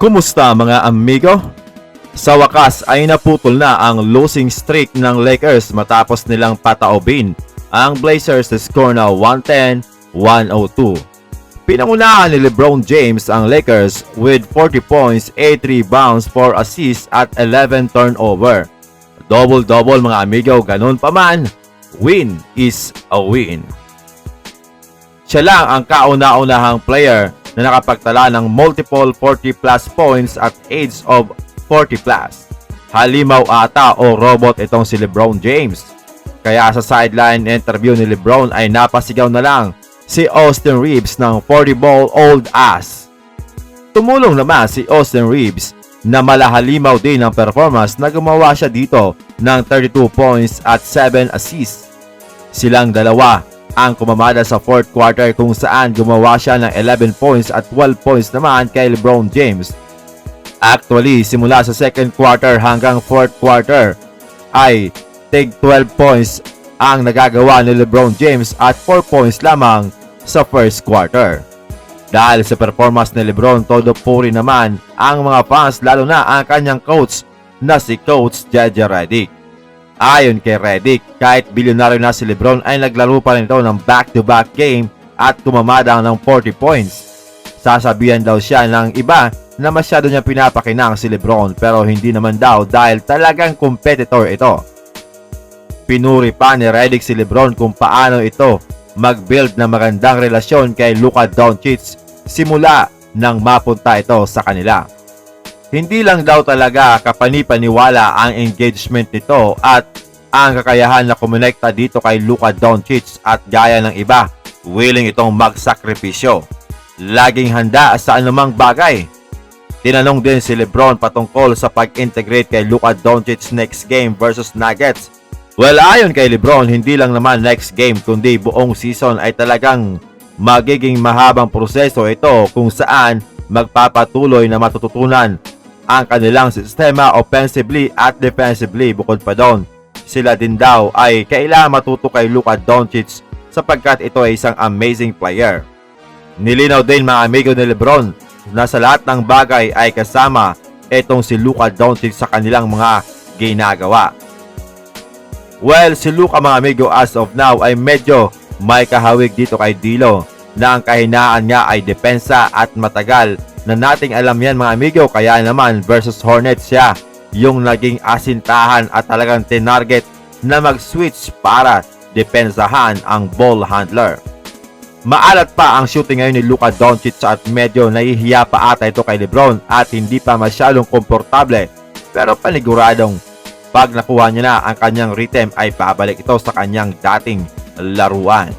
Kumusta mga amigo? Sa wakas ay naputol na ang losing streak ng Lakers matapos nilang pataobin ang Blazers sa score na 110-102. Pinangunahan ni LeBron James ang Lakers with 40 points, 8 rebounds, 4 assists at 11 turnover. Double-double mga amigo, ganun pa man, win is a win. Siya lang ang kauna-unahang player na nakapagtala ng multiple 40 plus points at age of 40 plus. Halimaw ata o robot itong si LeBron James. Kaya sa sideline interview ni LeBron ay napasigaw na lang si Austin Reeves ng 40-ball old ass. Tumulong naman si Austin Reeves na malahalimaw din ang performance na gumawa siya dito ng 32 points at 7 assists. Silang dalawa ang kumamada sa fourth quarter kung saan gumawa siya ng 11 points at 12 points naman kay LeBron James. Actually, simula sa second quarter hanggang fourth quarter ay tig 12 points ang nagagawa ni LeBron James at 4 points lamang sa first quarter. Dahil sa performance ni LeBron, todo puri naman ang mga fans lalo na ang kanyang coach na si Coach JJ Redick. Ayon kay Redick, kahit bilyonaryo na si LeBron ay naglaro pa rin ito ng back-to-back game at kumamada ng 40 points. Sasabihan daw siya ng iba na masyado niya pinapakinang si LeBron pero hindi naman daw dahil talagang competitor ito. Pinuri pa ni Redick si LeBron kung paano ito mag-build ng magandang relasyon kay Luka Doncic simula nang mapunta ito sa kanila. Hindi lang daw talaga kapanipaniwala ang engagement nito at ang kakayahan na kumonekta dito kay Luka Doncic at gaya ng iba, willing itong magsakripisyo. Laging handa sa anumang bagay. Tinanong din si LeBron patungkol sa pag-integrate kay Luka Doncic next game versus Nuggets. Well, ayon kay LeBron, hindi lang naman next game kundi buong season ay talagang magiging mahabang proseso ito kung saan magpapatuloy na matututunan ang kanilang sistema offensively at defensively. Bukod pa doon, sila din daw ay kailangan matuto kay Luka Doncic sapagkat ito ay isang amazing player. Nilinaw din mga amigo ni LeBron na sa lahat ng bagay ay kasama itong si Luka Doncic sa kanilang mga ginagawa. Well, si Luka mga amigo as of now ay medyo may kahawig dito kay Dilo na ang kahinaan niya ay depensa at matagal na nating alam yan mga amigo, kaya naman versus Hornets siya yung naging asintahan at talagang tinarget na mag-switch para depensahan ang ball handler. Maalat pa ang shooting ngayon ni Luka Doncic at medyo nahihiya pa ata ito kay LeBron at hindi pa masyadong komportable, pero paniguradong pag nakuha niya na ang kanyang rhythm ay babalik ito sa kanyang dating laruan.